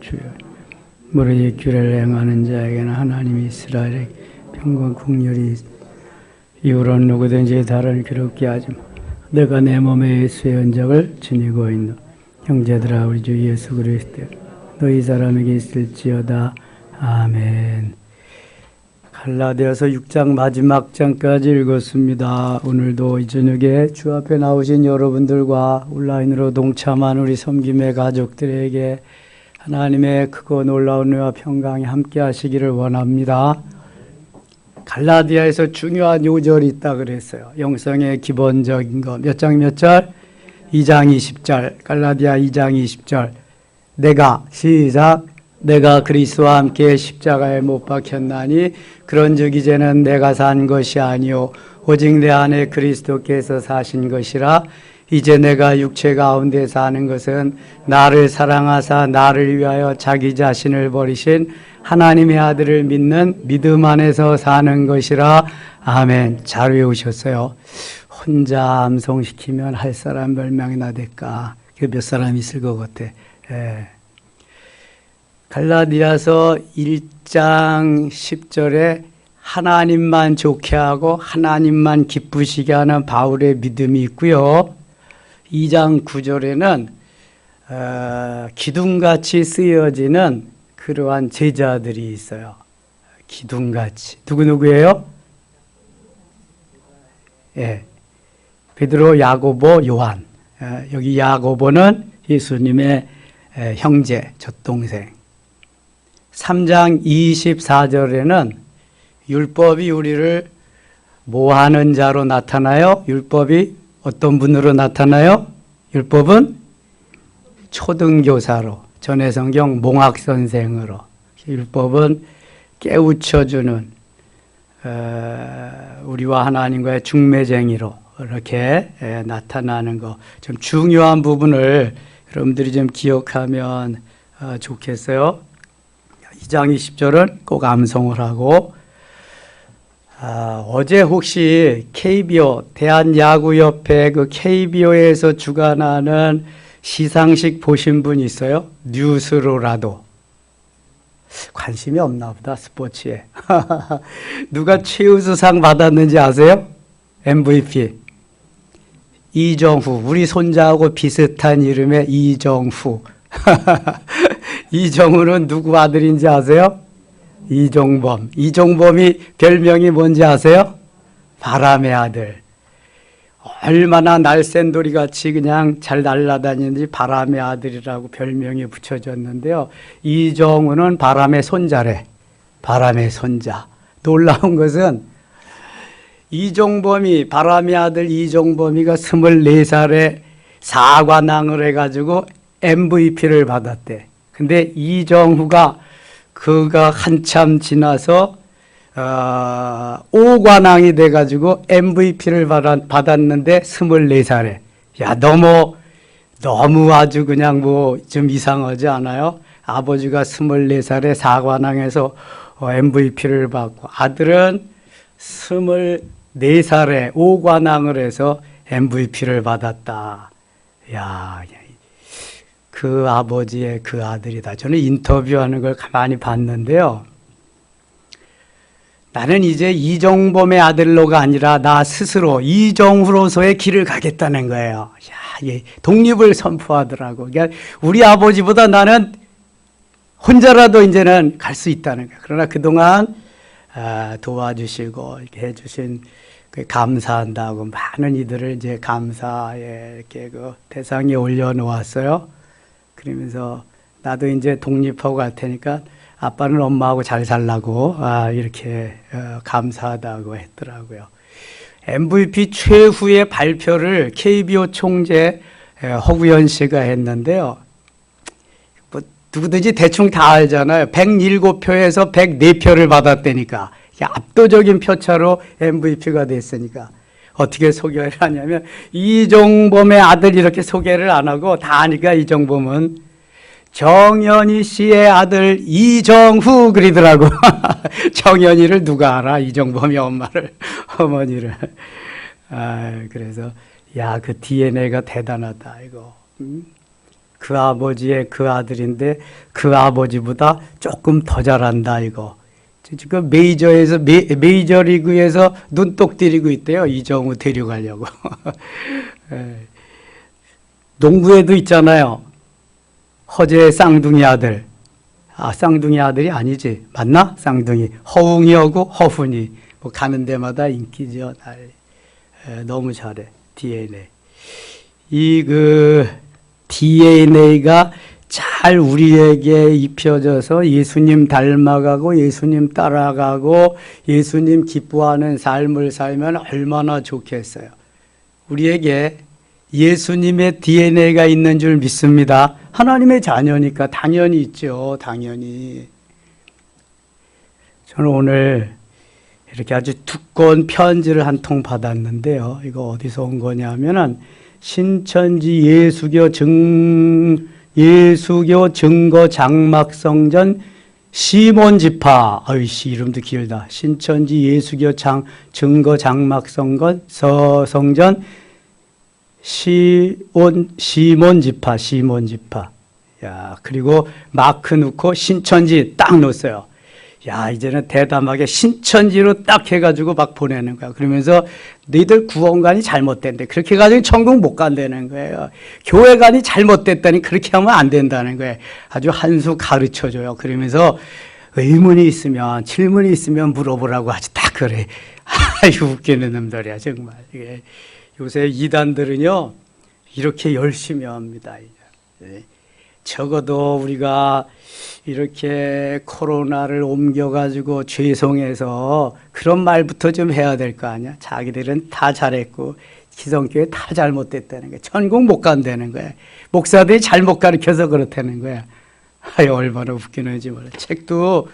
주여. 무릇이 규례를 행하는 자에게는 하나님이 이스라엘의 평강 국률이 이후로 누구든지 다른 괴롭게 하지 마. 내가 내 몸에 예수의 흔적을 지니고 있노. 형제들아 우리 주 예수 그리스도 너희 사람에게 있을지어다. 아멘. 갈라디아서 6장 마지막 장까지 읽었습니다. 오늘도 이 저녁에 주 앞에 나오신 여러분들과 온라인으로 동참한 우리 섬김의 가족들에게 하나님의 크고 놀라운 은혜와 평강이 함께 하시기를 원합니다. 갈라디아에서 중요한 요절이 있다 그랬어요. 영성의 기본적인 것. 몇 장 몇 절? 2장 20절. 갈라디아 2장 20절. 내가 시작. 내가 그리스도와 함께 십자가에 못 박혔나니 그런즉 이제는 내가 산 것이 아니요 오직 내 안에 그리스도께서 사신 것이라. 이제 내가 육체 가운데 사는 것은 나를 사랑하사 나를 위하여 자기 자신을 버리신 하나님의 아들을 믿는 믿음 안에서 사는 것이라. 아멘. 잘 외우셨어요. 혼자 암송시키면 할 사람 몇 명이나 될까? 몇 사람 있을 것 같아. 예. 갈라디아서 1장 10절에 하나님만 좋게 하고 하나님만 기쁘시게 하는 바울의 믿음이 있고요. 2장 9절에는 기둥같이 쓰여지는 그러한 제자들이 있어요. 기둥같이. 누구예요? 예. 베드로, 야고보, 요한. 여기 야고보는 예수님의 형제, 젖동생. 3장 24절에는 율법이 우리를 뭐 하는 자로 나타나요? 율법이 어떤 분으로 나타나요? 율법은 초등교사로, 전해성경 몽학선생으로. 율법은 깨우쳐주는 우리와 하나님과의 중매쟁이로 이렇게 나타나는 거. 좀 중요한 부분을 여러분들이 좀 기억하면 좋겠어요. 2장 20절은 꼭 암송을 하고, 어제 혹시 KBO, 대한야구협회 그 KBO에서 주관하는 시상식 보신 분 있어요? 뉴스로라도. 관심이 없나 보다, 스포츠에. 누가 최우수상 받았는지 아세요? MVP. 이정후. 우리 손자하고 비슷한 이름의 이정후. 이정후는 누구 아들인지 아세요? 이종범. 이종범이 별명이 뭔지 아세요? 바람의 아들. 얼마나 날쌘돌이같이 그냥 잘 날아다니는지 바람의 아들이라고 별명이 붙여졌는데요. 이정후는 바람의 손자래. 바람의 손자. 놀라운 것은 이종범이, 바람의 아들 이종범이가 24살에 사관왕을 해가지고 MVP를 받았대. 근데 이정후가 그가 한참 지나서 5관왕이 돼가지고 MVP를 받았는데 24살에. 야, 너무 아주 그냥 뭐 좀 이상하지 않아요? 아버지가 24살에 4관왕에서 MVP를 받고 아들은 24살에 5관왕을 해서 MVP를 받았다. 야, 그 아버지의 그 아들이다. 저는 인터뷰하는 걸 가만히 봤는데요. 나는 이제 이종범의 아들로가 아니라 나 스스로 이정후로서의 길을 가겠다는 거예요. 야, 독립을 선포하더라고. 그러니까 우리 아버지보다 나는 혼자라도 이제는 갈 수 있다는 거예요. 그러나 그동안 도와주시고 이렇게 해주신 감사한다고 많은 이들을 이제 감사에 이렇게 그 대상에 올려놓았어요. 그러면서 나도 이제 독립하고 갈 테니까 아빠는 엄마하고 잘 살라고 이렇게 감사하다고 했더라고요. MVP 최후의 발표를 KBO 총재 허구현 씨가 했는데요. 뭐 누구든지 대충 다 알잖아요. 107표에서 104표를 받았다니까. 압도적인 표차로 MVP가 됐으니까. 어떻게 소개를 하냐면 이종범의 아들 이렇게 소개를 안 하고 다 아니까 이종범은 정연희 씨의 아들 이정후 그러더라고. 정연희를 누가 알아? 이종범이 어머니를. 그래서 야, 그 DNA가 대단하다 이거. 그 아버지의 그 아들인데 그 아버지보다 조금 더 잘한다 이거. 지금 메이저리그에서 눈독 들이고 있대요. 이정우 데려가려고. 농구에도 있잖아요. 허재 쌍둥이 아들. 쌍둥이 아들이 아니지. 맞나? 쌍둥이. 허웅이하고 허훈이. 뭐 가는 데마다 인기죠. 너무 잘해. DNA. DNA가 잘 우리에게 입혀져서 예수님 닮아가고 예수님 따라가고 예수님 기뻐하는 삶을 살면 얼마나 좋겠어요. 우리에게 예수님의 DNA가 있는 줄 믿습니다. 하나님의 자녀니까 당연히 있죠. 당연히. 저는 오늘 이렇게 아주 두꺼운 편지를 한 통 받았는데요. 이거 어디서 온 거냐면은 신천지 예수교 증거 장막성전 시몬지파. 아이씨, 이름도 길다. 신천지 예수교 증거 장막성전 시몬지파. 야, 그리고 마크 넣고 신천지 딱 넣었어요. 야, 이제는 대담하게 신천지로 딱 해가지고 막 보내는 거야. 그러면서 너희들 구원관이 잘못된대. 그렇게 해가지고 천국 못 간다는 거예요. 교회관이 잘못됐다니 그렇게 하면 안 된다는 거예요. 아주 한 수 가르쳐줘요. 그러면서 의문이 있으면, 질문이 있으면 물어보라고 하지. 딱 그래. 아유, 웃기는 놈들이야, 정말. 이게 요새 이단들은요, 이렇게 열심히 합니다. 적어도 우리가 이렇게 코로나를 옮겨가지고 죄송해서 그런 말부터 좀 해야 될 거 아니야. 자기들은 다 잘했고 기성교회 다 잘못됐다는 거야. 천국 못 간다는 거야. 목사들이 잘못 가르쳐서 그렇다는 거야. 아유, 얼마나 웃기는지 몰라. 책도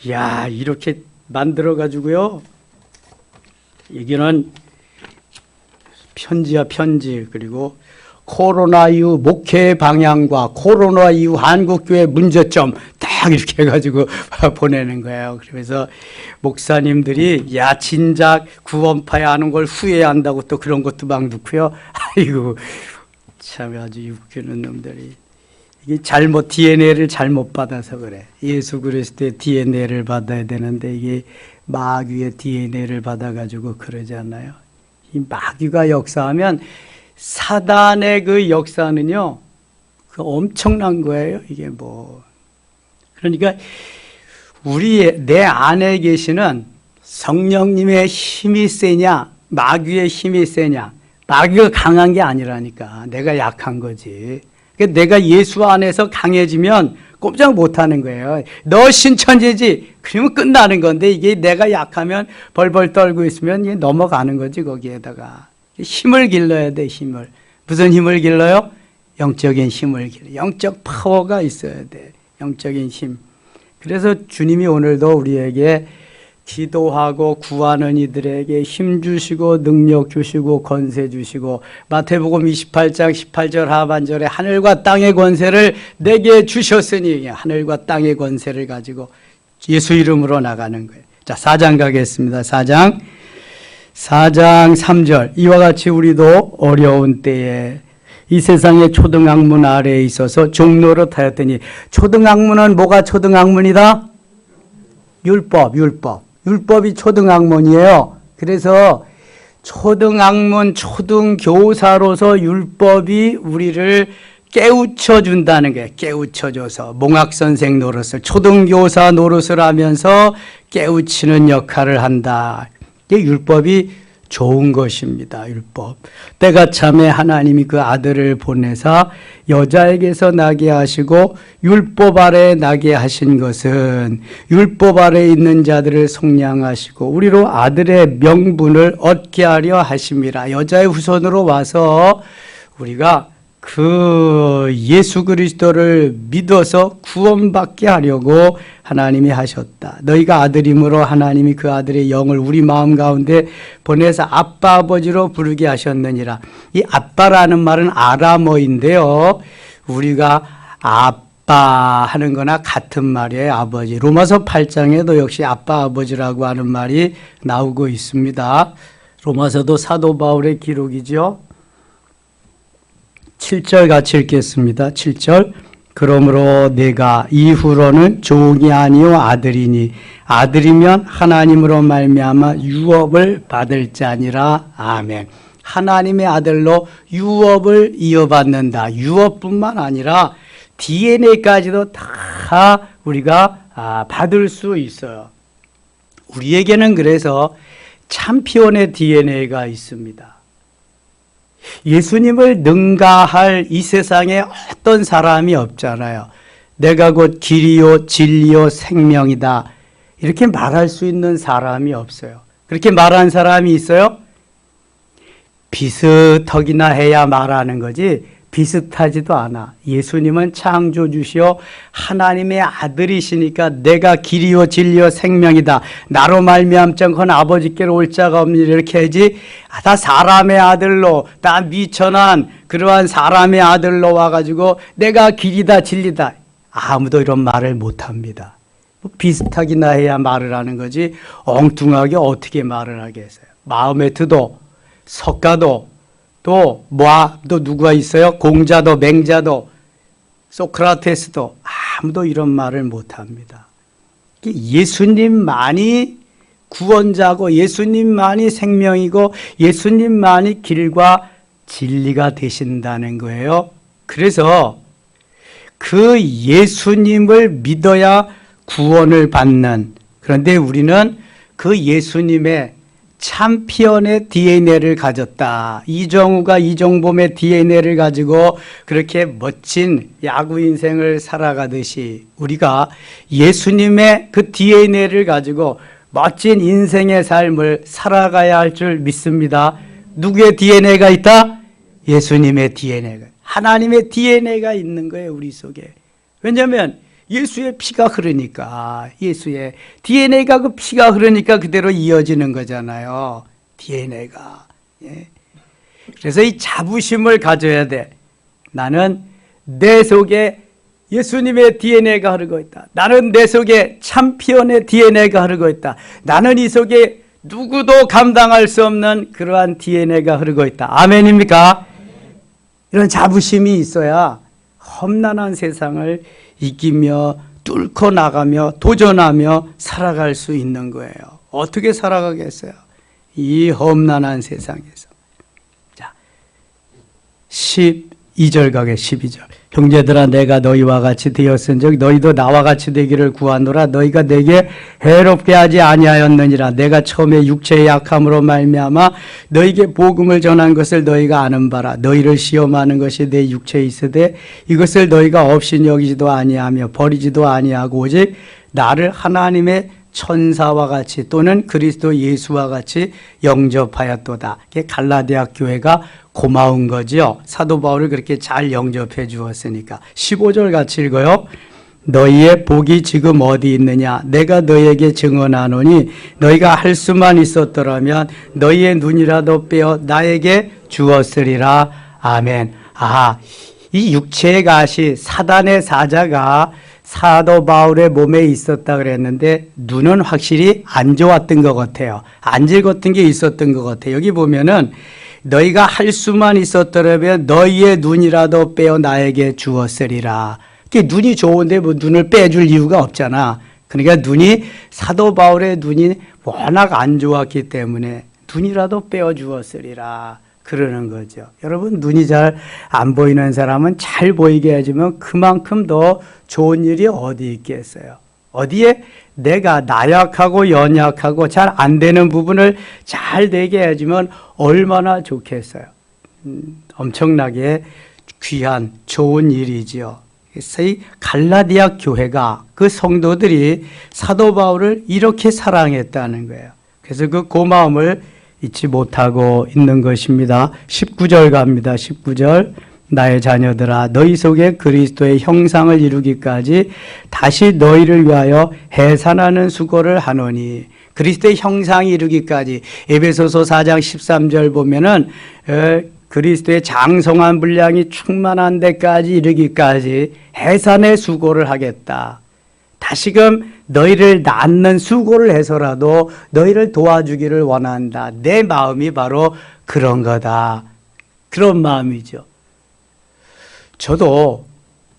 야, 이렇게 만들어가지고요. 여기는 편지야, 편지. 그리고 코로나 이후 목회 방향과 코로나 이후 한국교회 문제점 딱 이렇게 해가지고 보내는 거예요. 그러면서 목사님들이 야, 진작 구원파야 하는 걸 후회한다고 또 그런 것도 막 넣고요. 아이고, 참 아주 웃기는 놈들이. 이게 DNA를 잘못 받아서 그래. 예수 그리스도의 DNA를 받아야 되는데 이게 마귀의 DNA를 받아가지고 그러잖아요. 이 마귀가 역사하면 사단의 그 역사는요, 그 엄청난 거예요. 이게 뭐. 그러니까 내 안에 계시는 성령님의 힘이 세냐, 마귀의 힘이 세냐. 마귀가 강한 게 아니라니까. 내가 약한 거지. 그러니까 내가 예수 안에서 강해지면 꼼짝 못 하는 거예요. 너 신천지지? 그러면 끝나는 건데 이게 내가 약하면 벌벌 떨고 있으면 이게 넘어가는 거지, 거기에다가. 힘을 길러야 돼, 힘을. 무슨 힘을 길러요? 영적인 힘을 길러. 영적 파워가 있어야 돼. 영적인 힘. 그래서 주님이 오늘도 우리에게 기도하고 구하는 이들에게 힘 주시고 능력 주시고 권세 주시고 마태복음 28장 18절 하반절에 하늘과 땅의 권세를 내게 주셨으니 하늘과 땅의 권세를 가지고 예수 이름으로 나가는 거예요. 자, 4장 가겠습니다. 4장 3절. 이와 같이 우리도 어려운 때에 이 세상의 초등학문 아래에 있어서 종노릇하였더니, 초등학문은 뭐가 초등학문이다? 율법이 초등학문이에요. 그래서 초등학문, 초등교사로서 율법이 우리를 깨우쳐 준다는 거예요. 깨우쳐줘서 몽학선생 노릇을, 초등교사 노릇을 하면서 깨우치는 역할을 한다. 이게 율법이 좋은 것입니다. 율법. 때가 참에 하나님이 그 아들을 보내사 여자에게서 나게 하시고 율법 아래에 나게 하신 것은 율법 아래에 있는 자들을 속량하시고 우리로 아들의 명분을 얻게 하려 하심이라. 여자의 후손으로 와서 우리가 그 예수 그리스도를 믿어서 구원받게 하려고 하나님이 하셨다. 너희가 아들임으로 하나님이 그 아들의 영을 우리 마음 가운데 보내서 아빠 아버지로 부르게 하셨느니라. 이 아빠라는 말은 아람어인데요. 우리가 아빠 하는 거나 같은 말이에요. 아버지. 로마서 8장에도 역시 아빠 아버지라고 하는 말이 나오고 있습니다. 로마서도 사도 바울의 기록이죠. 7절 같이 읽겠습니다. 7절. 그러므로 내가 이후로는 종이 아니요 아들이니 아들이면 하나님으로 말미암아 유업을 받을 자니라. 아멘. 하나님의 아들로 유업을 이어받는다. 유업뿐만 아니라 DNA까지도 다 우리가 받을 수 있어요. 우리에게는 그래서 참피온의 DNA가 있습니다. 예수님을 능가할 이 세상에 어떤 사람이 없잖아요. 내가 곧 길이요 진리요 생명이다. 이렇게 말할 수 있는 사람이 없어요. 그렇게 말하는 사람이 있어요? 비슷하기나 해야 말하는 거지 비슷하지도 않아. 예수님은 창조주시오 하나님의 아들이시니까 내가 길이요 진리요 생명이다. 나로 말미암자건 아버지께로 올 자가 없느니라 이렇게 하지. 다 사람의 아들로 다 미천한 그러한 사람의 아들로 와가지고 내가 길이다 진리다. 아무도 이런 말을 못합니다. 비슷하기나 해야 말을 하는 거지 엉뚱하게 어떻게 말을 하겠어요. 마호메트도 석가도 또 누가 있어요? 공자도 맹자도 소크라테스도 아무도 이런 말을 못합니다. 예수님만이 구원자고 예수님만이 생명이고 예수님만이 길과 진리가 되신다는 거예요. 그래서 그 예수님을 믿어야 구원을 받는, 그런데 우리는 그 예수님의 참피언의 DNA를 가졌다. 이정우가 이정범의 DNA를 가지고 그렇게 멋진 야구 인생을 살아가듯이 우리가 예수님의 그 DNA를 가지고 멋진 인생의 삶을 살아가야 할 줄 믿습니다. 누구의 DNA가 있다? 예수님의 DNA가, 하나님의 DNA가 있는 거예요, 우리 속에. 왜냐하면 예수의 피가 흐르니까, 예수의 DNA가 그 피가 흐르니까 그대로 이어지는 거잖아요. DNA가. 예. 그래서 이 자부심을 가져야 돼. 나는 내 속에 예수님의 DNA가 흐르고 있다. 나는 내 속에 참피언의 DNA가 흐르고 있다. 나는 이 속에 누구도 감당할 수 없는 그러한 DNA가 흐르고 있다. 아멘입니까? 이런 자부심이 있어야 험난한 세상을 이기며 뚫고 나가며 도전하며 살아갈 수 있는 거예요. 어떻게 살아가겠어요? 이 험난한 세상에서. 자, 12절 가게 12절. 형제들아 내가 너희와 같이 되었은즉 너희도 나와 같이 되기를 구하노라. 너희가 내게 해롭게 하지 아니하였느니라. 내가 처음에 육체의 약함으로 말미암아 너희에게 복음을 전한 것을 너희가 아는 바라. 너희를 시험하는 것이 내 육체에 있으되 이것을 너희가 없이 여기지도 아니하며 버리지도 아니하고 오직 나를 하나님의 천사와 같이 또는 그리스도 예수와 같이 영접하였도다. 갈라디아 교회가 고마운 거죠. 사도 바울을 그렇게 잘 영접해 주었으니까. 15절 같이 읽어요. 너희의 복이 지금 어디 있느냐? 내가 너희에게 증언하노니 너희가 할 수만 있었더라면 너희의 눈이라도 빼어 나에게 주었으리라. 아멘. 이 육체의 가시, 사단의 사자가 사도 바울의 몸에 있었다 그랬는데 눈은 확실히 안 좋았던 것 같아요. 안 즐거웠던 게 있었던 것 같아요. 여기 보면은 너희가 할 수만 있었더라면 너희의 눈이라도 빼어 나에게 주었으리라. 눈이 좋은데 뭐 눈을 빼줄 이유가 없잖아. 그러니까 눈이, 사도 바울의 눈이 워낙 안 좋았기 때문에 눈이라도 빼어 주었으리라 그러는 거죠. 여러분, 눈이 잘 안 보이는 사람은 잘 보이게 해주면 그만큼 더 좋은 일이 어디 있겠어요. 어디에 내가 나약하고 연약하고 잘 안 되는 부분을 잘 되게 해주면 얼마나 좋겠어요. 엄청나게 귀한 좋은 일이지요. 그래서 이 갈라디아 교회가, 그 성도들이 사도 바울을 이렇게 사랑했다는 거예요. 그래서 그 고마움을 잊지 못하고 있는 것입니다. 19절 갑니다. 19절. 나의 자녀들아 너희 속에 그리스도의 형상을 이루기까지 다시 너희를 위하여 해산하는 수고를 하노니. 그리스도의 형상이 이루기까지, 에베소서 4장 13절 보면은 그리스도의 장성한 분량이 충만한 데까지 이르기까지 해산의 수고를 하겠다. 다시금 너희를 낳는 수고를 해서라도 너희를 도와주기를 원한다. 내 마음이 바로 그런 거다. 그런 마음이죠. 저도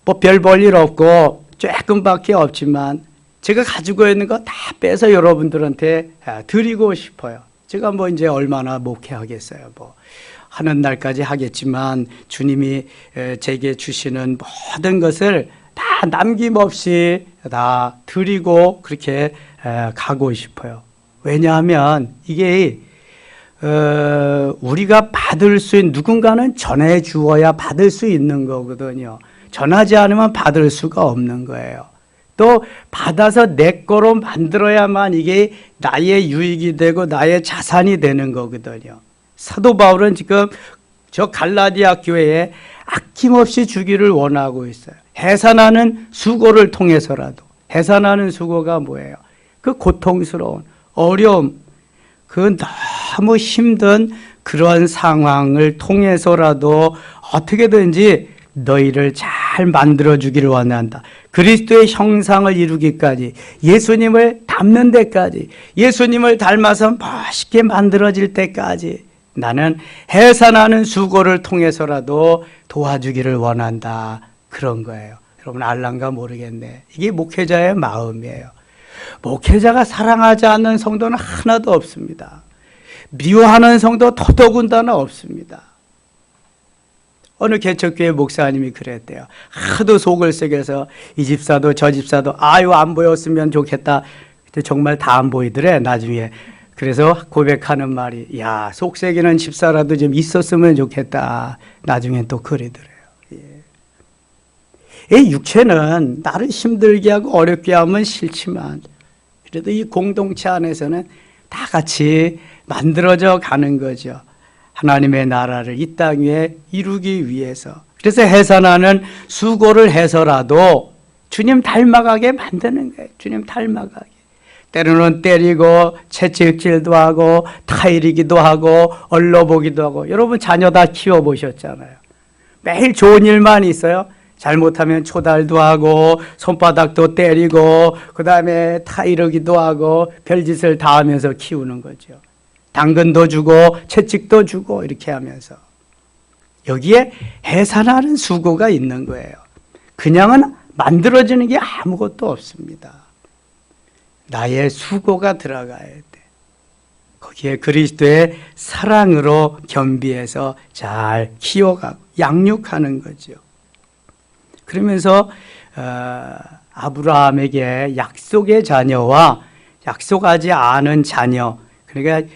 뭐 별 볼 일 없고 조금밖에 없지만 제가 가지고 있는 거 다 빼서 여러분들한테 드리고 싶어요. 제가 뭐 이제 얼마나 목회하겠어요. 뭐 하는 날까지 하겠지만 주님이 제게 주시는 모든 것을 다 남김없이 다 드리고 그렇게 가고 싶어요. 왜냐하면 이게 우리가 받을 수 있는, 누군가는 전해 주어야 받을 수 있는 거거든요. 전하지 않으면 받을 수가 없는 거예요. 또 받아서 내 거로 만들어야만 이게 나의 유익이 되고 나의 자산이 되는 거거든요. 사도 바울은 지금 저 갈라디아 교회에 아낌없이 주기를 원하고 있어요. 해산하는 수고를 통해서라도. 해산하는 수고가 뭐예요? 그 고통스러운 어려움, 그 너무 힘든 그런 상황을 통해서라도 어떻게든지 너희를 잘 만들어주기를 원한다. 그리스도의 형상을 이루기까지, 예수님을 닮는 데까지, 예수님을 닮아서 멋있게 만들어질 때까지 나는 해산하는 수고를 통해서라도 도와주기를 원한다. 그런 거예요. 여러분 알란가 모르겠네. 이게 목회자의 마음이에요. 목회자가 사랑하지 않는 성도는 하나도 없습니다. 미워하는 성도 더더군다나 없습니다. 어느 개척교회 목사님이 그랬대요. 하도 속을 썩여서 이 집사도 저 집사도 아유 안 보였으면 좋겠다. 근데 정말 다 안 보이더래 나중에. 그래서 고백하는 말이 야 속썩이는 집사라도 좀 있었으면 좋겠다. 나중에 또 그러더래요. 이 육체는 나를 힘들게 하고 어렵게 하면 싫지만 그래도 이 공동체 안에서는 다 같이 만들어져 가는 거죠. 하나님의 나라를 이 땅 위에 이루기 위해서. 그래서 해산하는 수고를 해서라도 주님 닮아가게 만드는 거예요. 주님 닮아가게. 때로는 때리고 채찍질도 하고 타이르기도 하고 얼러보기도 하고. 여러분 자녀 다 키워보셨잖아요. 매일 좋은 일만 있어요. 잘못하면 초달도 하고 손바닥도 때리고 그 다음에 타이르기도 하고 별짓을 다 하면서 키우는 거죠. 당근도 주고 채찍도 주고 이렇게 하면서 여기에 해산하는 수고가 있는 거예요. 그냥은 만들어지는 게 아무것도 없습니다. 나의 수고가 들어가야 돼. 거기에 그리스도의 사랑으로 겸비해서 잘 키워가고 양육하는 거죠. 그러면서 아브라함에게 약속의 자녀와 약속하지 않은 자녀, 그러니까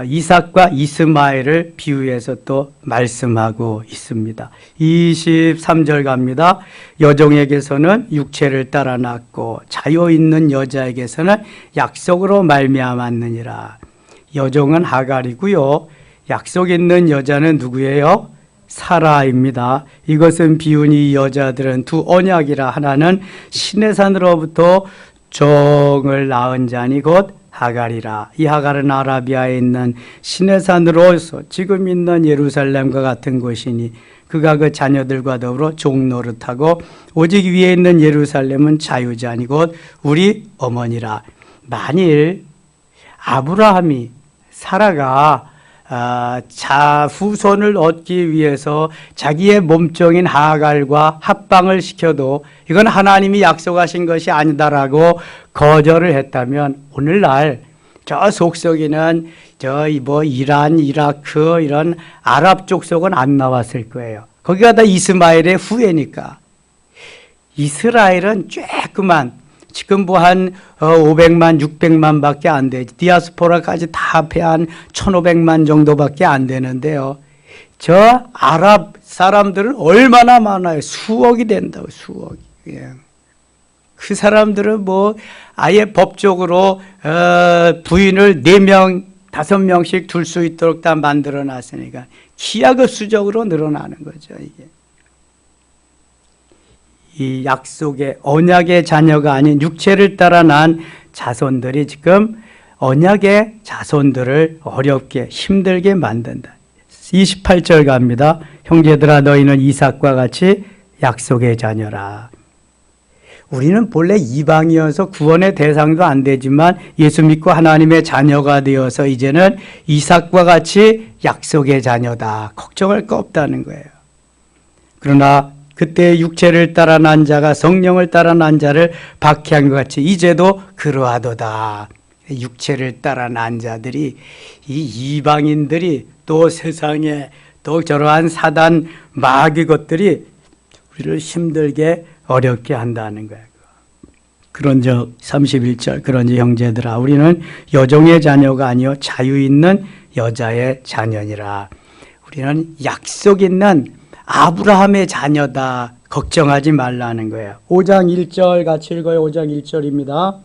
이삭과 이스마엘을 비유해서 또 말씀하고 있습니다. 23절 갑니다. 여종에게서는 육체를 따라 낳고 자유 있는 여자에게서는 약속으로 말미암았느니라. 여종은 하갈이고요. 약속 있는 여자는 누구예요? 사라입니다. 이것은 비유니 이 여자들은 두 언약이라. 하나는 시내산으로부터 종을 낳은 자니 곧 하갈이라. 이 하갈은 아라비아에 있는 시내산으로서 지금 있는 예루살렘과 같은 곳이니 그가 그 자녀들과 더불어 종 노릇하고 오직 위에 있는 예루살렘은 자유자니 곧 우리 어머니라. 만일 아브라함이 사라가 후손을 얻기 위해서 자기의 몸종인 하갈과 합방을 시켜도 이건 하나님이 약속하신 것이 아니다라고 거절을 했다면 오늘날 저 속속이는 이란, 이라크 이런 아랍 족속은 안 나왔을 거예요. 거기가 다 이스마엘의 후예니까. 이스라엘은 쬐끄만 지금 뭐 한 500만, 600만 밖에 안 돼. 디아스포라까지 다 합해 1500만 정도밖에 안 되는데요. 저 아랍 사람들은 얼마나 많아요. 수억이 된다고, 수억이. 예. 그 사람들은 뭐 아예 법적으로 부인을 4명, 5명씩 둘 수 있도록 다 만들어 놨으니까 기하급수적으로 늘어나는 거죠, 이게. 이 약속의 언약의 자녀가 아닌 육체를 따라 난 자손들이 지금 언약의 자손들을 어렵게 힘들게 만든다. 28절 갑니다. 형제들아 너희는 이삭과 같이 약속의 자녀라. 우리는 본래 이방이어서 구원의 대상도 안 되지만 예수 믿고 하나님의 자녀가 되어서 이제는 이삭과 같이 약속의 자녀다. 걱정할 거 없다는 거예요. 그러나 그때 육체를 따라 난 자가 성령을 따라 난 자를 박해한 것 같이 이제도 그러하도다. 육체를 따라 난 자들이, 이 이방인들이, 또 세상에 또 저러한 사단 마귀 것들이 우리를 힘들게 어렵게 한다는 거예요. 그런즉 31절, 그런즉 형제들아 우리는 여종의 자녀가 아니요 자유 있는 여자의 자녀니라. 우리는 약속 있는 아브라함의 자녀다. 걱정하지 말라는 거예요. 5장 1절 같이 읽어요. 5장 1절입니다.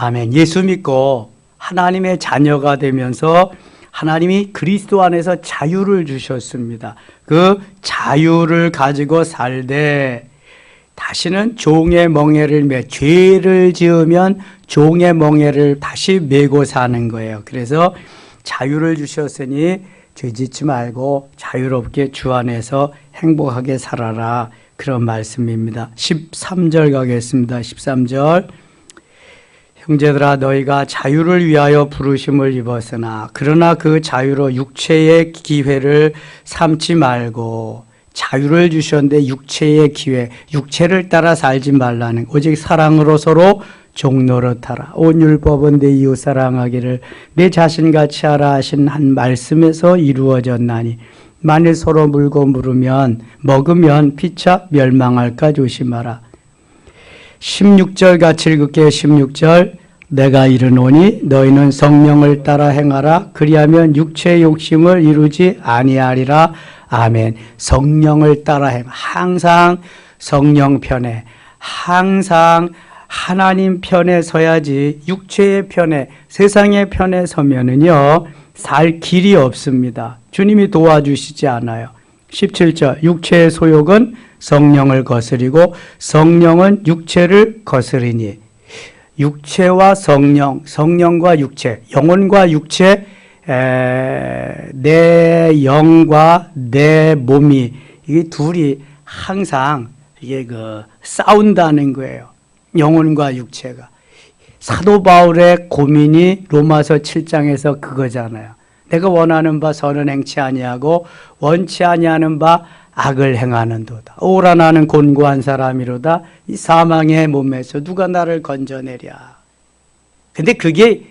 아멘. 예수 믿고 하나님의 자녀가 되면서 하나님이 그리스도 안에서 자유를 주셨습니다. 그 자유를 가지고 살되 다시는 종의 멍에를 죄를 지으면 종의 멍에를 다시 메고 사는 거예요. 그래서 자유를 주셨으니 죄짓지 말고 자유롭게 주 안에서 행복하게 살아라. 그런 말씀입니다. 13절 가겠습니다. 13절. 형제들아 너희가 자유를 위하여 부르심을 입었으나 그러나 그 자유로 육체의 기회를 삼지 말고, 자유를 주셨는데 육체의 기회, 육체를 따라 살지 말라는, 오직 사랑으로 서로 종노릇하라. 온 율법은 내 이웃 사랑하기를 내 자신같이 하라 하신 한 말씀에서 이루어졌나니 만일 서로 물고 물으면 먹으면 피차 멸망할까 조심하라. 16절 같이 읽을게요. 16절. 내가 이르노니 너희는 성령을 따라 행하라. 그리하면 육체의 욕심을 이루지 아니하리라. 아멘. 성령을 따라 행하. 항상 성령 편에, 항상 하나님 편에 서야지 육체의 편에, 세상의 편에 서면은요 살 길이 없습니다. 주님이 도와주시지 않아요. 17절. 육체의 소욕은 성령을 거스리고 성령은 육체를 거스리니. 육체와 성령, 성령과 육체, 영혼과 육체, 내 영과 내 몸이, 이게 둘이 항상 이게 싸운다는 거예요. 영혼과 육체가. 사도 바울의 고민이 로마서 7장에서 그거잖아요. 내가 원하는 바 선은 행치 아니하고 원치 아니하는 바 악을 행하는도다. 오라 나는 곤고한 사람이로다. 이 사망의 몸에서 누가 나를 건져내랴. 근데 그게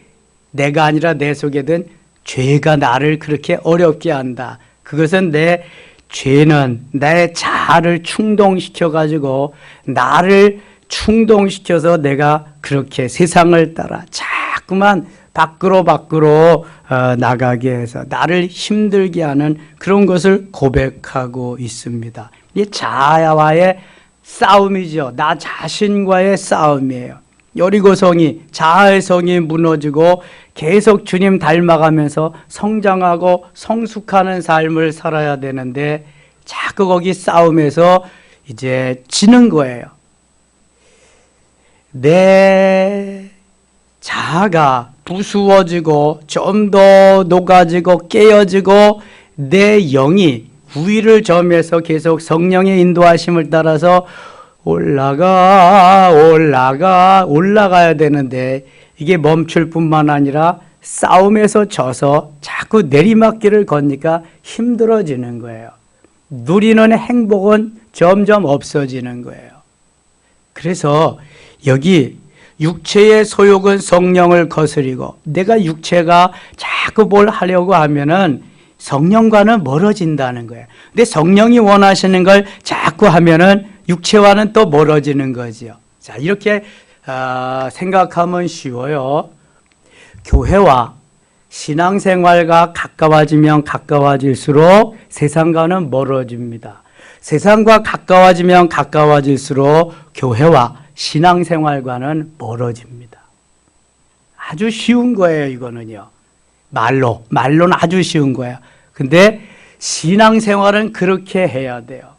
내가 아니라 내 속에 든 죄가 나를 그렇게 어렵게 한다. 그것은 내 죄는 내 자아를 충동시켜가지고 나를 충동시켜서 내가 그렇게 세상을 따라 자꾸만 밖으로 나가게 해서 나를 힘들게 하는 그런 것을 고백하고 있습니다. 이 자아와의 싸움이죠. 나 자신과의 싸움이에요. 여리고성이, 자아의 성이 무너지고 계속 주님 닮아가면서 성장하고 성숙하는 삶을 살아야 되는데 자꾸 거기 싸움에서 이제 지는 거예요. 내 자아가 부수어지고 좀 더 녹아지고 깨어지고 내 영이 우위를 점해서 계속 성령의 인도하심을 따라서 올라가야 되는데 이게 멈출 뿐만 아니라 싸움에서 져서 자꾸 내리막길을 걷니까 힘들어지는 거예요. 누리는 행복은 점점 없어지는 거예요. 그래서 여기 육체의 소욕은 성령을 거스리고 내가 육체가 자꾸 뭘 하려고 하면은 성령과는 멀어진다는 거예요. 근데 성령이 원하시는 걸 자꾸 하면은 육체와는 또 멀어지는 거죠. 자, 이렇게 생각하면 쉬워요. 교회와 신앙생활과 가까워지면 가까워질수록 세상과는 멀어집니다. 세상과 가까워지면 가까워질수록 교회와 신앙생활과는 멀어집니다. 아주 쉬운 거예요, 이거는요. 말로는 아주 쉬운 거예요. 근데 신앙생활은 그렇게 해야 돼요.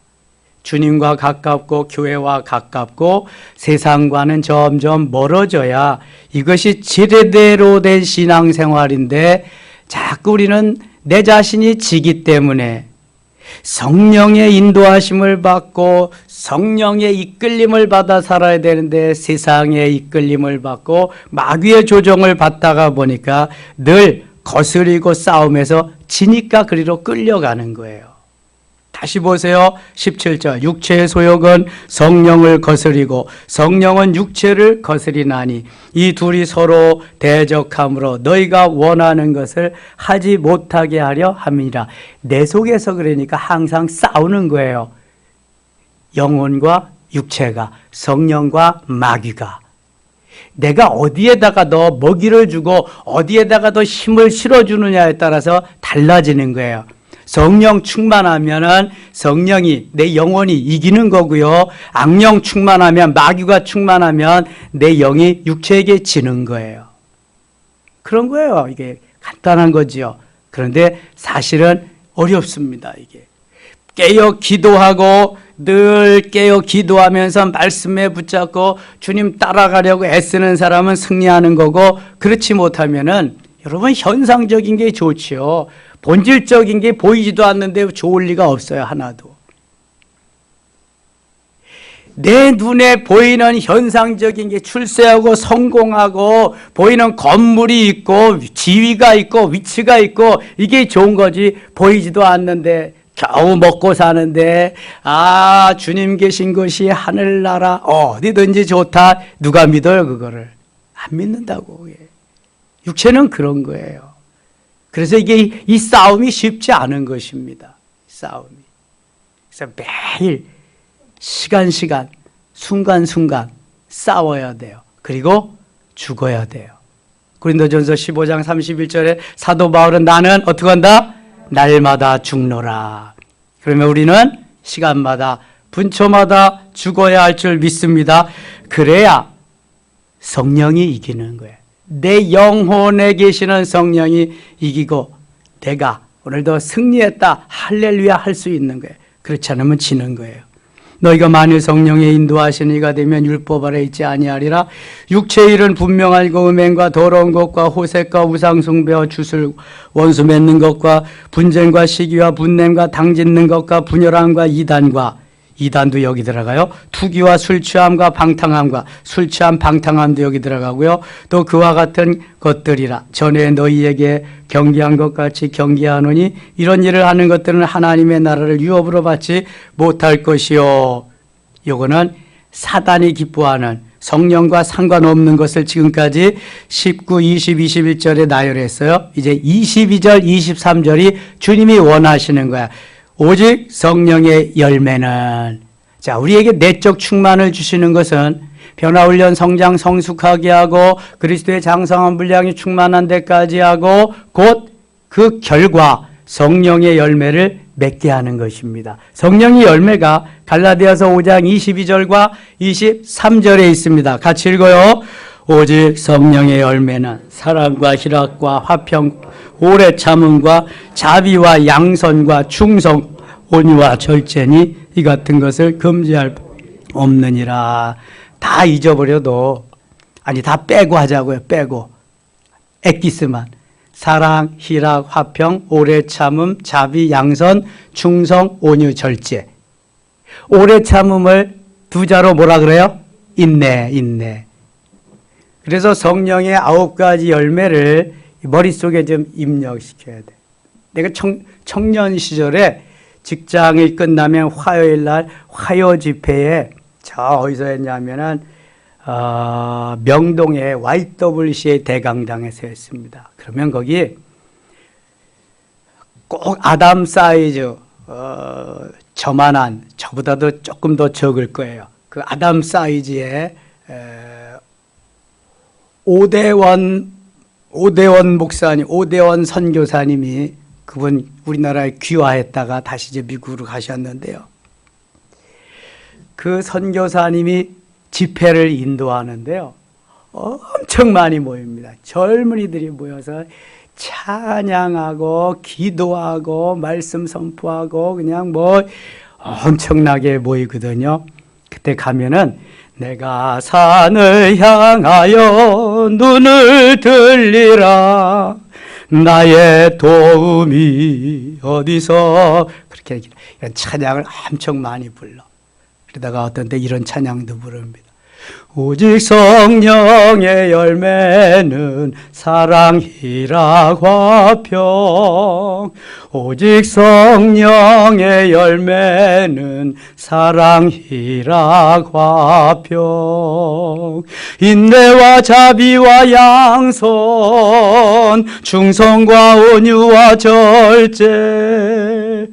주님과 가깝고 교회와 가깝고 세상과는 점점 멀어져야 이것이 제대로 된 신앙생활인데 자꾸 우리는 내 자신이 지기 때문에 성령의 인도하심을 받고 성령의 이끌림을 받아 살아야 되는데 세상의 이끌림을 받고 마귀의 조종을 받다가 보니까 늘 거스리고 싸움에서 지니까 그리로 끌려가는 거예요. 다시 보세요. 17절 육체의 소욕은 성령을 거스리고 성령은 육체를 거스리나니 이 둘이 서로 대적함으로 너희가 원하는 것을 하지 못하게 하려 함이라. 내 속에서 그러니까 항상 싸우는 거예요. 영혼과 육체가, 성령과 마귀가. 내가 어디에다가 더 먹이를 주고 어디에다가 더 힘을 실어주느냐에 따라서 달라지는 거예요. 성령 충만하면은 성령이 내 영혼이 이기는 거고요. 악령 충만하면 마귀가 충만하면 내 영이 육체에게 지는 거예요. 그런 거예요. 이게 간단한 거지요. 그런데 사실은 어렵습니다. 이게 깨어 기도하고 늘 깨어 기도하면서 말씀에 붙잡고 주님 따라가려고 애쓰는 사람은 승리하는 거고 그렇지 못하면은 여러분 현상적인 게 좋지요. 본질적인 게 보이지도 않는데 좋을 리가 없어요. 하나도. 내 눈에 보이는 현상적인 게 출세하고 성공하고 보이는 건물이 있고 지위가 있고 위치가 있고 이게 좋은 거지 보이지도 않는데 겨우 먹고 사는데 주님 계신 것이 하늘나라 어디든지 좋다. 누가 믿어요 그거를? 안 믿는다고. 육체는 그런 거예요. 그래서 이게 이 싸움이 쉽지 않은 것입니다. 싸움이. 그래서 매일 시간 순간순간 싸워야 돼요. 그리고 죽어야 돼요. 고린도전서 15장 31절에 사도 바울은 나는 어떻게 한다? 날마다 죽노라. 그러면 우리는 시간마다 분초마다 죽어야 할 줄 믿습니다. 그래야 성령이 이기는 거예요. 내 영혼에 계시는 성령이 이기고 내가 오늘도 승리했다 할렐루야 할 수 있는 거예요. 그렇지 않으면 지는 거예요. 너희가 만일 성령의 인도하시는 이가 되면 율법 아래 있지 아니하리라. 육체의 일은 분명하고 음행과 더러운 것과 호색과 우상숭배와 주술 원수 맺는 것과 분쟁과 시기와 분냄과 당짓는 것과 분열함과 이단도 여기 들어가요. 투기와 술 취함과 방탕함과 술 취함 방탕함도 여기 들어가고요. 또 그와 같은 것들이라. 전에 너희에게 경계한 것 같이 경계하노니 이런 일을 하는 것들은 하나님의 나라를 유업으로 받지 못할 것이요. 요거는 사단이 기뻐하는 성령과 상관없는 것을 지금까지 19, 20, 21절에 나열했어요. 이제 22절, 23절이 주님이 원하시는 거야. 오직 성령의 열매는 우리에게 내적 충만을 주시는 것은 변화훈련 성장 성숙하게 하고 그리스도의 장성한 분량이 충만한 데까지 하고 곧 그 결과 성령의 열매를 맺게 하는 것입니다. 성령의 열매가 갈라디아서 5장 22절과 23절에 있습니다. 같이 읽어요. 오직 성령의 열매는 사랑과 희락과 화평 오래 참음과 자비와 양선과 충성 온유와 절제니 이 같은 것을 금지할 없느니라. 다 잊어버려도 다 빼고 하자고요. 빼고 엑기스만 사랑, 희락, 화평, 오래 참음, 자비, 양선, 충성, 온유, 절제. 오래 참음을 두 자로 뭐라 그래요? 인내. 그래서 성령의 9가지 열매를 머릿속에 좀 입력시켜야 돼. 내가 청년 시절에 직장이 끝나면 화요일 날 화요 집회에 어디서 했냐면은 명동의 YWCA 대강당에서 했습니다. 그러면 거기 꼭 아담 사이즈 저만한 저보다도 조금 더 적을 거예요. 그 아담 사이즈의 오대원 목사님, 오대원 선교사님이 그분 우리나라에 귀화했다가 다시 이제 미국으로 가셨는데요. 그 선교사님이 집회를 인도하는데요. 엄청 많이 모입니다. 젊은이들이 모여서 찬양하고 기도하고 말씀 선포하고 그냥 엄청나게 모이거든요. 그때 가면은 내가 산을 향하여 눈을 들리라 나의 도움이 어디서 그렇게 이런 찬양을 엄청 많이 불러. 그러다가 어떤 때 이런 찬양도 부릅니다. 오직 성령의 열매는 사랑이라 화평. 오직 성령의 열매는 사랑이라 화평. 인내와 자비와 양선, 충성과 온유와 절제.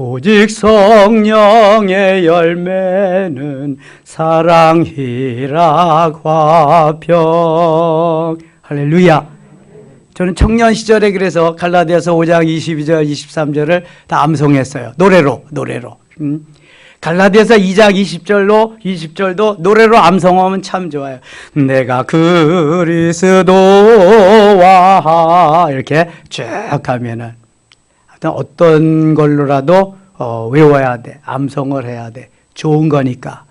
오직 성령의 열매는 사랑이라 화평. 할렐루야. 저는 청년 시절에 그래서 갈라디아서 5장 22절 23절을 다 암송했어요. 노래로. 갈라디아서 2장 20절도 노래로 암송하면 참 좋아요. 내가 그리스도와 이렇게 쭉 하면은 어떤 걸로라도 외워야 돼. 암송을 해야 돼. 좋은 거니까.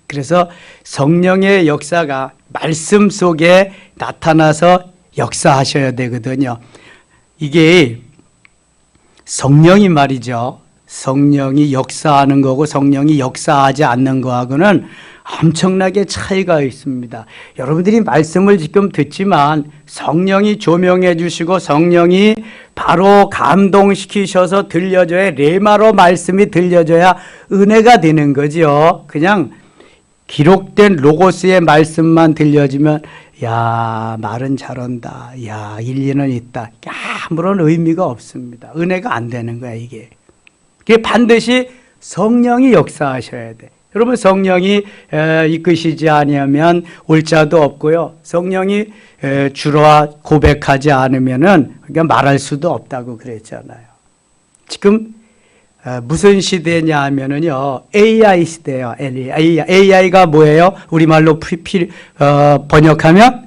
그래서 성령의 역사가 말씀 속에 나타나서 역사하셔야 되거든요. 이게 성령이 말이죠. 성령이 역사하는 거고 성령이 역사하지 않는 거하고는 엄청나게 차이가 있습니다. 여러분들이 말씀을 지금 듣지만 성령이 조명해 주시고 성령이 바로 감동시키셔서 들려줘야, 레마로 말씀이 들려줘야 은혜가 되는 거죠. 그냥 기록된 로고스의 말씀만 들려주면 야, 말은 잘한다. 야, 일리는 있다. 아무런 의미가 없습니다. 은혜가 안 되는 거야, 이게. 그게 반드시 성령이 역사하셔야 돼. 여러분, 성령이 이끄시지 아니하면 올 자도 없고요. 성령이 주로 고백하지 않으면은 그러니까 말할 수도 없다고 그랬잖아요. 지금 무슨 시대냐 하면은요, AI 시대예요. AI가 뭐예요? 우리말로 번역하면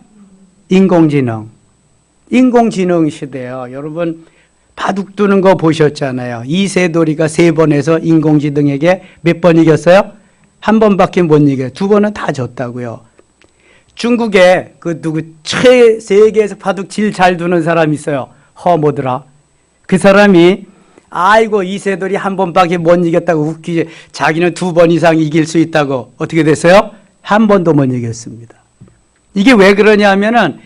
인공지능 시대예요. 여러분, 바둑 두는 거 보셨잖아요. 이세돌이가 3번 해서 인공지능에게 몇 번 이겼어요? 한 번밖에 못 이겨요. 2번은 다 졌다고요. 중국에 세계에서 바둑 제일 잘 두는 사람이 있어요. 뭐더라? 그 사람이 아이고 이세돌이 한 번밖에 못 이겼다고 웃기지. 자기는 2번 이상 이길 수 있다고. 어떻게 됐어요? 한 번도 못 이겼습니다. 이게 왜 그러냐 하면은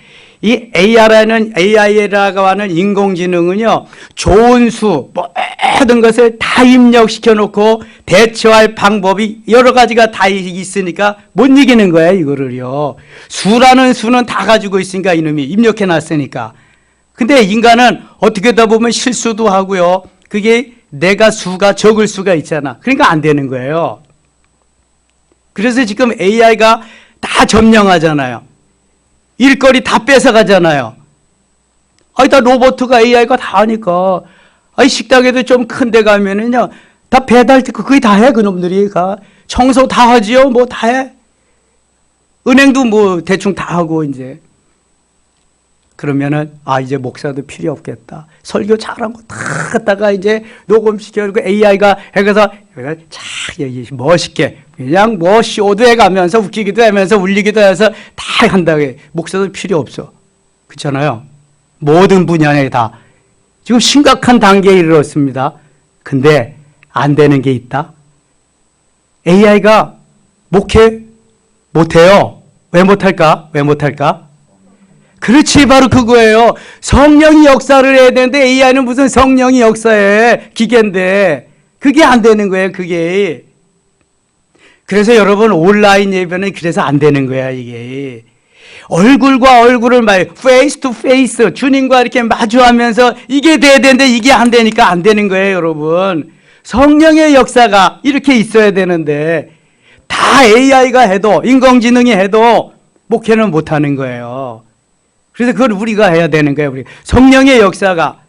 이 AI라고 하는 인공지능은요, 좋은 수, 모든 것을 다 입력시켜 놓고 대처할 방법이 여러 가지가 다 있으니까 못 이기는 거예요, 이거를요. 수라는 수는 다 가지고 있으니까 이놈이 입력해 놨으니까. 근데 인간은 어떻게 하다 보면 실수도 하고요. 그게 내가 수가 적을 수가 있잖아. 그러니까 안 되는 거예요. 그래서 지금 AI가 다 점령하잖아요. 일거리 다 뺏어가잖아요. 다 로봇가 AI가 다 하니까. 식당에도 좀 큰 데 가면은요, 다 배달, 그게 다 해, 그놈들이. 청소 다 하지요? 뭐 다 해. 은행도 뭐 대충 다 하고, 이제. 그러면은, 이제 목사도 필요 없겠다. 설교 잘한 거 다 갖다가 이제 녹음시켜주고 AI가 해서 멋있게, 그냥 뭐 쇼도 해가면서 웃기기도 하면서 울리기도 해서 다 한다고 해. 목사도 필요 없어. 그렇잖아요. 모든 분야에 다. 지금 심각한 단계에 이르렀습니다. 근데 안 되는 게 있다. AI가 목회 못해요. 왜 못할까? 그렇지, 바로 그거예요. 성령이 역사를 해야 되는데 AI는 무슨 성령이 역사해. 기계인데. 그게 안 되는 거예요, 그게. 그래서 여러분, 온라인 예배는 그래서 안 되는 거야, 이게. 얼굴과 얼굴을 페이스 투 페이스, 주님과 이렇게 마주하면서 이게 돼야 되는데 이게 안 되니까 안 되는 거예요, 여러분. 성령의 역사가 이렇게 있어야 되는데 다 AI가 해도, 인공지능이 해도 목회는 못 하는 거예요. 그래서 그걸 우리가 해야 되는 거예요. 성령의 역사가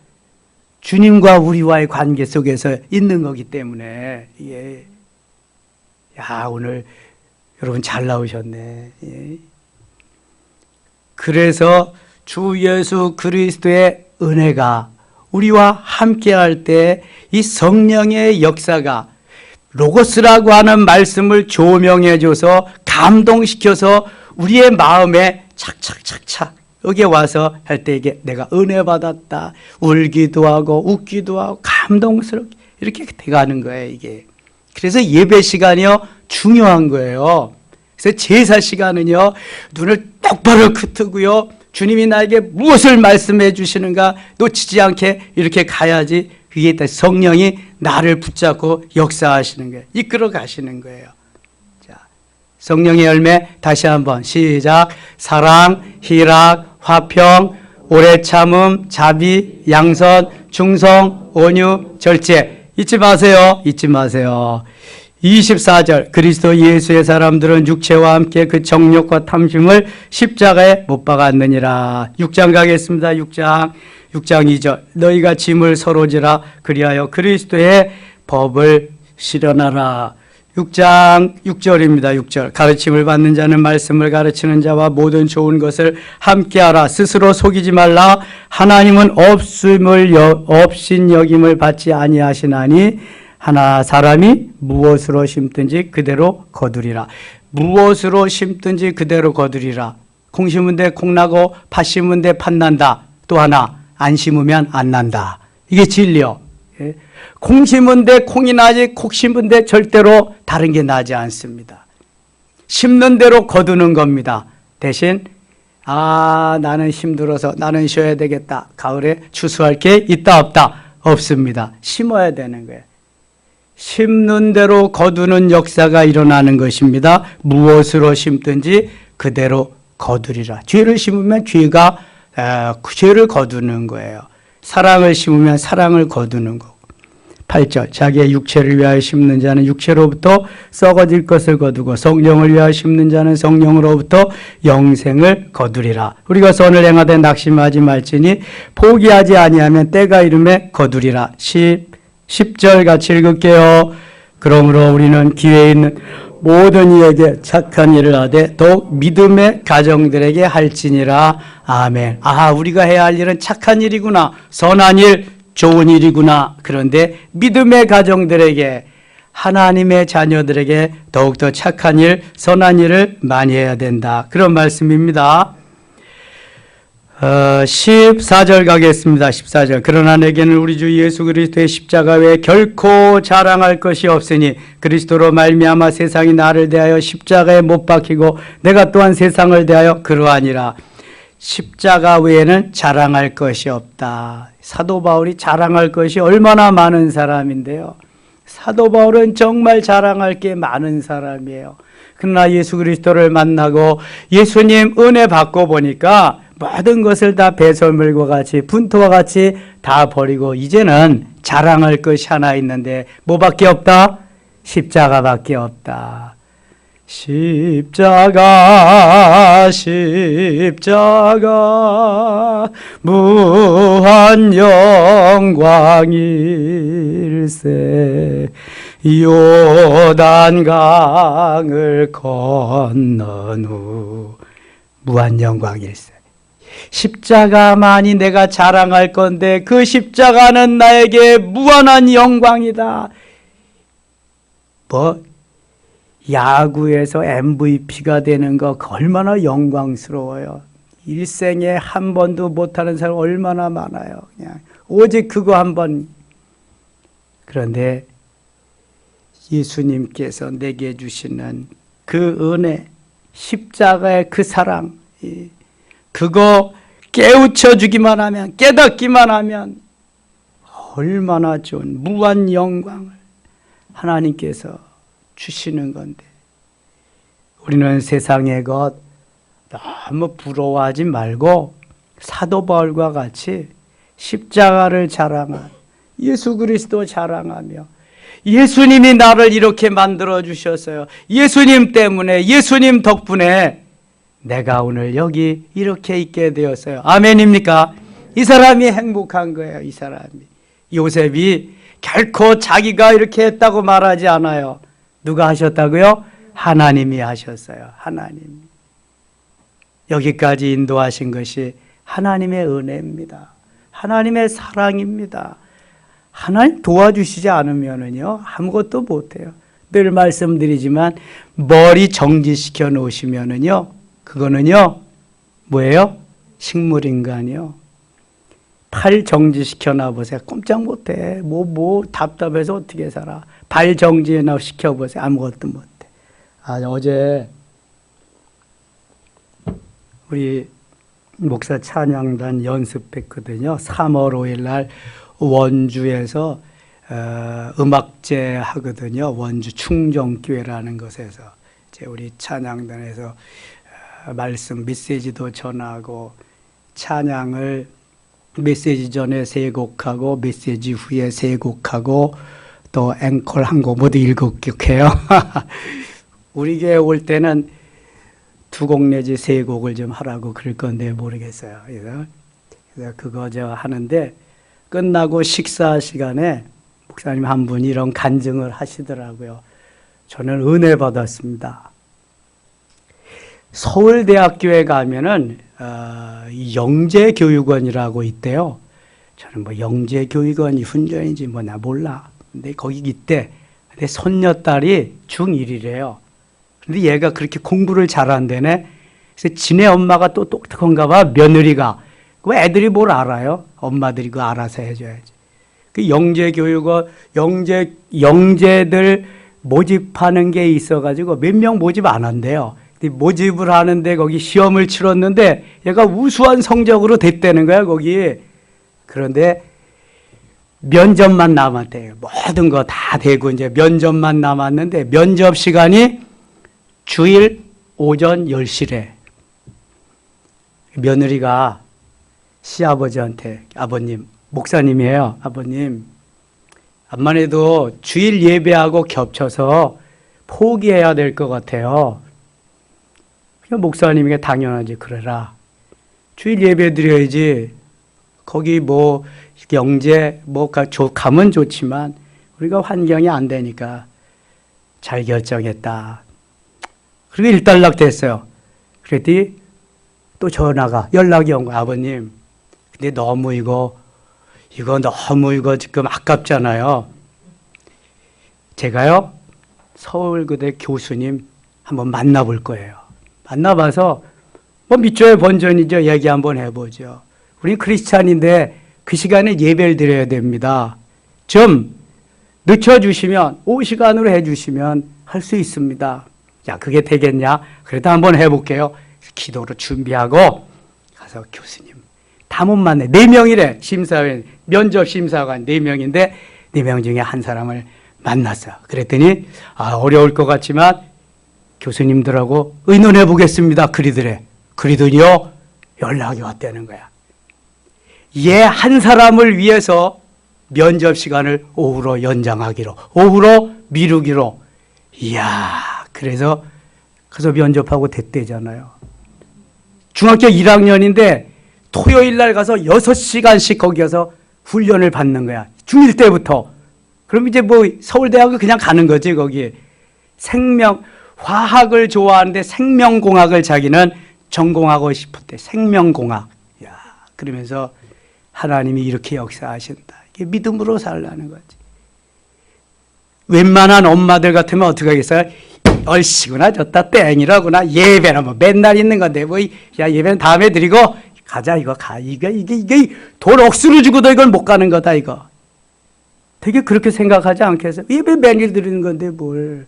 주님과 우리와의 관계 속에서 있는 거기 때문에. 예. 야, 오늘 여러분 잘 나오셨네. 예. 그래서 주 예수 그리스도의 은혜가 우리와 함께 할 때 이 성령의 역사가 로고스라고 하는 말씀을 조명해 줘서 감동시켜서 우리의 마음에 착착착착 여기에 와서 할 때 이게 내가 은혜 받았다. 울기도 하고 웃기도 하고 감동스럽게 이렇게 돼가는 거예요, 이게. 그래서 예배 시간이요, 중요한 거예요. 그래서 제사 시간은요, 눈을 똑바로 뜨고요, 주님이 나에게 무엇을 말씀해 주시는가 놓치지 않게 이렇게 가야지 그게 성령이 나를 붙잡고 역사하시는 거예요. 이끌어 가시는 거예요. 자, 성령의 열매 다시 한번 시작. 사랑, 희락, 화평, 오래 참음, 자비, 양선, 충성, 온유, 절제. 잊지 마세요. 잊지 마세요. 24절 그리스도 예수의 사람들은 육체와 함께 그 정욕과 탐심을 십자가에 못 박았느니라. 6장 가겠습니다. 6장 2절 너희가 짐을 서로 지라 그리하여 그리스도의 법을 실현하라. 6장 6절입니다. 6절 가르침을 받는 자는 말씀을 가르치는 자와 모든 좋은 것을 함께하라. 스스로 속이지 말라. 하나님은 없인 여김을 받지 아니하시나니 하나 사람이 무엇으로 심든지 그대로 거두리라. 무엇으로 심든지 그대로 거두리라. 콩 심은 데 콩 나고 팥 심은 데 팥 난다. 또 하나 안 심으면 안 난다. 이게 진리요. 콩 심은 데 콩이 나지 콩 심은 데 절대로 다른 게 나지 않습니다. 심는 대로 거두는 겁니다. 대신 나는 힘들어서 나는 쉬어야 되겠다. 가을에 추수할 게 있다 없다? 없습니다. 심어야 되는 거예요. 심는 대로 거두는 역사가 일어나는 것입니다. 무엇으로 심든지 그대로 거두리라. 죄를 심으면 죄를 거두는 거예요. 사랑을 심으면 사랑을 거두는 거고. 8절 자기의 육체를 위하여 심는 자는 육체로부터 썩어질 것을 거두고 성령을 위하여 심는 자는 성령으로부터 영생을 거두리라. 우리가 선을 행하되 낙심하지 말지니 포기하지 아니하면 때가 이름에 거두리라. 10절 같이 읽을게요. 그러므로 우리는 기회 있는 모든 이에게 착한 일을 하되 더욱 믿음의 가정들에게 할지니라. 아멘. 우리가 해야 할 일은 착한 일이구나. 선한 일, 좋은 일이구나. 그런데 믿음의 가정들에게, 하나님의 자녀들에게 더욱더 착한 일, 선한 일을 많이 해야 된다. 그런 말씀입니다. 14절 가겠습니다. 14절 그러나 내게는 우리 주 예수 그리스도의 십자가 외에 결코 자랑할 것이 없으니 그리스도로 말미암아 세상이 나를 대하여 십자가에 못 박히고 내가 또한 세상을 대하여 그러하니라. 십자가 외에는 자랑할 것이 없다. 사도 바울이 자랑할 것이 얼마나 많은 사람인데요. 사도 바울은 정말 자랑할 게 많은 사람이에요. 그러나 예수 그리스도를 만나고 예수님 은혜 받고 보니까 모든 것을 다 배설물과 같이 분토와 같이 다 버리고 이제는 자랑할 것이 하나 있는데 뭐밖에 없다? 십자가밖에 없다. 십자가 무한 영광일세 요단강을 건넌 후 무한 영광일세. 십자가만이 내가 자랑할 건데 그 십자가는 나에게 무한한 영광이다. 야구에서 MVP가 되는 거 얼마나 영광스러워요. 일생에 한 번도 못하는 사람 얼마나 많아요. 그냥 오직 그거 한 번. 그런데 예수님께서 내게 주시는 그 은혜, 십자가의 그 사랑, 그거 깨우쳐 주기만 하면, 깨닫기만 하면 얼마나 좋은 무한 영광을 하나님께서 주시는 건데 우리는 세상의 것 너무 부러워하지 말고 사도 바울과 같이 십자가를 자랑한 예수 그리스도 자랑하며 예수님이 나를 이렇게 만들어 주셨어요. 예수님 때문에, 예수님 덕분에 내가 오늘 여기 이렇게 있게 되었어요. 아멘입니까? 이 사람이 행복한 거예요. 이 사람이. 요셉이 결코 자기가 이렇게 했다고 말하지 않아요. 누가 하셨다고요? 하나님이 하셨어요. 하나님. 여기까지 인도하신 것이 하나님의 은혜입니다. 하나님의 사랑입니다. 하나님 도와주시지 않으면은요 아무것도 못해요. 늘 말씀드리지만 머리 정지시켜 놓으시면은요 그거는요 뭐예요? 식물인간이요. 팔 정지시켜놔 보세요. 꼼짝 못해. 뭐 답답해서 어떻게 살아. 발 정지나 시켜보세요. 아무것도 못해. 어제 우리 목사 찬양단 연습했거든요. 3월 5일 날 원주에서 음악제 하거든요. 원주 충정교회라는 곳에서 이제 우리 찬양단에서 말씀 메시지도 전하고 찬양을 메시지 전에 3곡하고 메시지 후에 3곡하고 또 앵콜 한 곡 모두 7곡 해요. 우리 교회 올 때는 2곡 내지 3곡을 좀 하라고 그럴 건데 모르겠어요. 그래서 그거 하는데 끝나고 식사 시간에 목사님 한 분이 이런 간증을 하시더라고요. 저는 은혜 받았습니다. 서울대학교에 가면은 영재교육원이라고 있대요. 저는 뭐 영재교육원이 훈련인지 나 몰라. 근데 거기 있대. 근데 손녀딸이 중1이래요. 근데 얘가 그렇게 공부를 잘한대네. 그래서 지네 엄마가 또 똑똑한가 봐. 며느리가. 그 애들이 뭘 알아요? 엄마들이 그거 알아서 해줘야지. 그 영재교육원, 영재들 모집하는 게 있어가지고 몇 명 모집 안 한대요. 모집을 하는데 거기 시험을 치렀는데 얘가 우수한 성적으로 됐다는 거야, 거기. 그런데 면접만 남았대요. 모든 거 다 되고 이제 면접만 남았는데 면접 시간이 주일 오전 10시래. 며느리가 시아버지한테, 아버님, 목사님이에요. 아버님, 암만 해도 주일 예배하고 겹쳐서 포기해야 될 것 같아요. 목사님에게 당연하지, 그래라. 주일 예배 드려야지. 거기 뭐 영재 가면 좋지만 우리가 환경이 안 되니까 잘 결정했다. 그리고 일단락 됐어요. 그랬더니 또 연락이 온 거야. 아버님, 근데 너무 이거 지금 아깝잖아요. 제가요 서울고대 교수님 한번 만나볼 거예요. 만나봐서 뭐 밑줄의 본전이죠. 얘기 한번 해보죠. 우리 크리스찬인데 그 시간에 예배를 드려야 됩니다. 좀 늦춰주시면 오후 시간으로 해주시면 할 수 있습니다. 야, 그게 되겠냐? 그래도 한번 해볼게요. 기도로 준비하고 가서 교수님 다 못 만나. 4명이래. 심사위원, 면접 심사관 4명인데 4명 중에 한 사람을 만났어. 그랬더니 어려울 것 같지만 교수님들하고 의논해 보겠습니다. 그리더래. 그러더니요 연락이 왔다는 거야. 얘 한 사람을 위해서 면접 시간을 오후로 연장하기로, 오후로 미루기로. 이야, 그래서 면접하고 됐대잖아요. 중학교 1학년인데 토요일 날 가서 6시간씩 거기 가서 훈련을 받는 거야. 중1 때부터. 그럼 이제 뭐 서울대학을 그냥 가는 거지, 거기. 화학을 좋아하는데 생명공학을 자기는 전공하고 싶었대. 생명공학. 야, 그러면서 하나님이 이렇게 역사하신다. 이게 믿음으로 살라는 거지. 웬만한 엄마들 같으면 어떻게 하겠어요? 얼씨구나 졌다 땡이라구나. 예배는 뭐 맨날 있는 건데 예배는 다음에 드리고 가자. 이거 가. 이게 돈 억수로 주고도 이걸 못 가는 거다, 이거. 되게 그렇게 생각하지 않겠어요? 예배 매일 드리는 건데 뭘.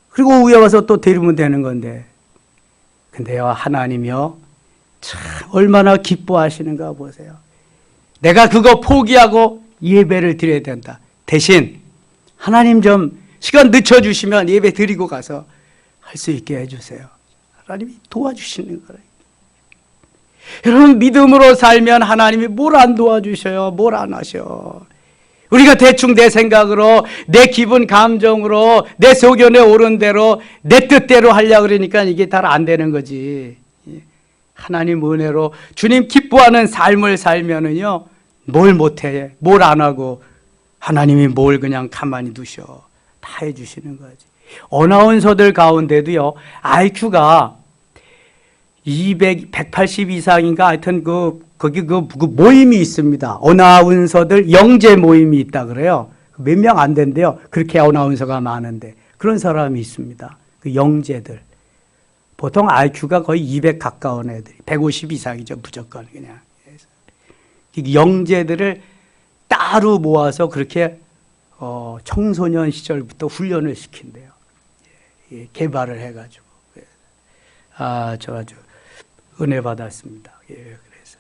그리고 오후에 와서 또 데리면 되는 건데. 근데요, 하나님이요, 참 얼마나 기뻐하시는가 보세요. 내가 그거 포기하고 예배를 드려야 된다. 대신 하나님 좀 시간 늦춰주시면 예배 드리고 가서 할 수 있게 해주세요. 하나님이 도와주시는 거예요. 여러분, 믿음으로 살면 하나님이 뭘 안 도와주셔요? 뭘 안 하셔? 우리가 대충 내 생각으로, 내 기분 감정으로, 내 소견에 오른 대로, 내 뜻대로 하려고 그러니까 이게 잘 안 되는 거지. 하나님 은혜로 주님 기뻐하는 삶을 살면은요, 뭘 못해, 뭘 안 하고, 하나님이 뭘 그냥 가만히 두셔. 다 해주시는 거지. 어나운서들 가운데도요, IQ가 180 이상인가 하여튼 거기 모임이 있습니다. 어나운서들 영재 모임이 있다 그래요. 몇 명 안 된대요. 그렇게 어나운서가 많은데. 그런 사람이 있습니다. 그 영재들. 보통 IQ가 거의 200 가까운 애들이 150 이상이죠. 무조건 그냥. 영재들을 따로 모아서 그렇게 청소년 시절부터 훈련을 시킨대요. 개발을 해가지고. 저 아주 은혜 받았습니다. 그래서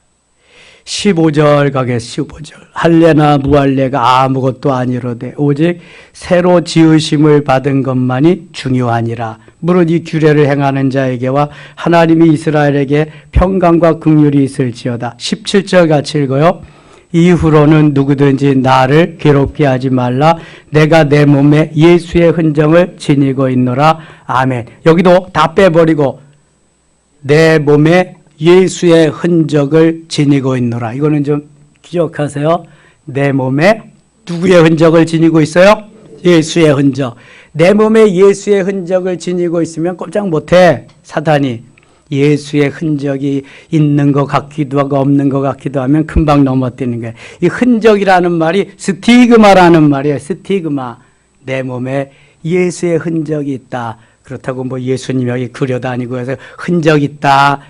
15절 가겠습니다. 15절. 할례나 무할례가 아무것도 아니로되 오직 새로 지으심을 받은 것만이 중요하니라. 무릇 이 규례를 행하는 자에게와 하나님이 이스라엘에게 평강과 긍휼이 있을지어다. 17절 같이 읽어요. 이후로는 누구든지 나를 괴롭게 하지 말라. 내가 내 몸에 예수의 흔적을 지니고 있노라. 아멘. 여기도 다 빼버리고 내 몸에 예수의 흔적을 지니고 있노라. 이거는 좀 기억하세요. 내 몸에 누구의 흔적을 지니고 있어요? 예수의 흔적. 내 몸에 예수의 흔적을 지니고 있으면 꼼짝 못해. 사단이 예수의 흔적이 있는 것 같기도 하고 없는 것 같기도 하면 금방 넘어뜨리는 거예요. 이 흔적이라는 말이 스티그마라는 말이에요. 스티그마. 내 몸에 예수의 흔적이 있다. 그렇다고 뭐 예수님 여기 그려다니고 해서 흔적 있다.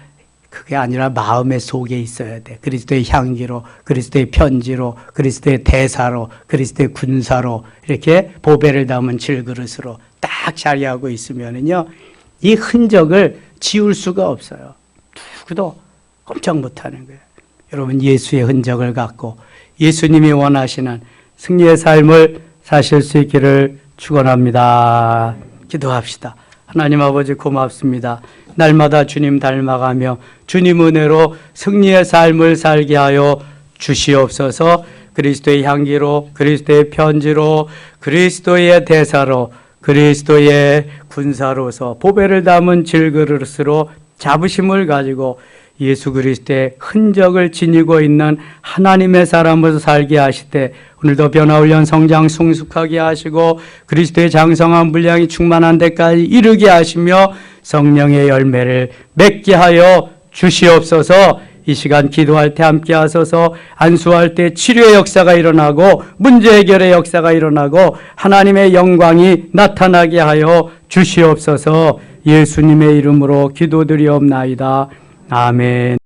그게 아니라 마음의 속에 있어야 돼. 그리스도의 향기로, 그리스도의 편지로, 그리스도의 대사로, 그리스도의 군사로 이렇게 보배를 담은 질그릇으로 딱 자리하고 있으면은요, 이 흔적을 지울 수가 없어요. 누구도 꼼짝 못하는 거예요. 여러분 예수의 흔적을 갖고 예수님이 원하시는 승리의 삶을 사실 수 있기를 축원합니다. 기도합시다. 하나님 아버지 고맙습니다. 날마다 주님 닮아가며 주님 은혜로 승리의 삶을 살게 하여 주시옵소서. 그리스도의 향기로, 그리스도의 편지로, 그리스도의 대사로, 그리스도의 군사로서 보배를 담은 질그릇으로 자부심을 가지고 예수 그리스도의 흔적을 지니고 있는 하나님의 사람으로 살게 하시되 오늘도 변화훈련 성장 성숙하게 하시고 그리스도의 장성한 분량이 충만한 데까지 이르게 하시며 성령의 열매를 맺게 하여 주시옵소서. 이 시간 기도할 때 함께 하소서. 안수할 때 치료의 역사가 일어나고 문제 해결의 역사가 일어나고 하나님의 영광이 나타나게 하여 주시옵소서. 예수님의 이름으로 기도드리옵나이다. 아멘.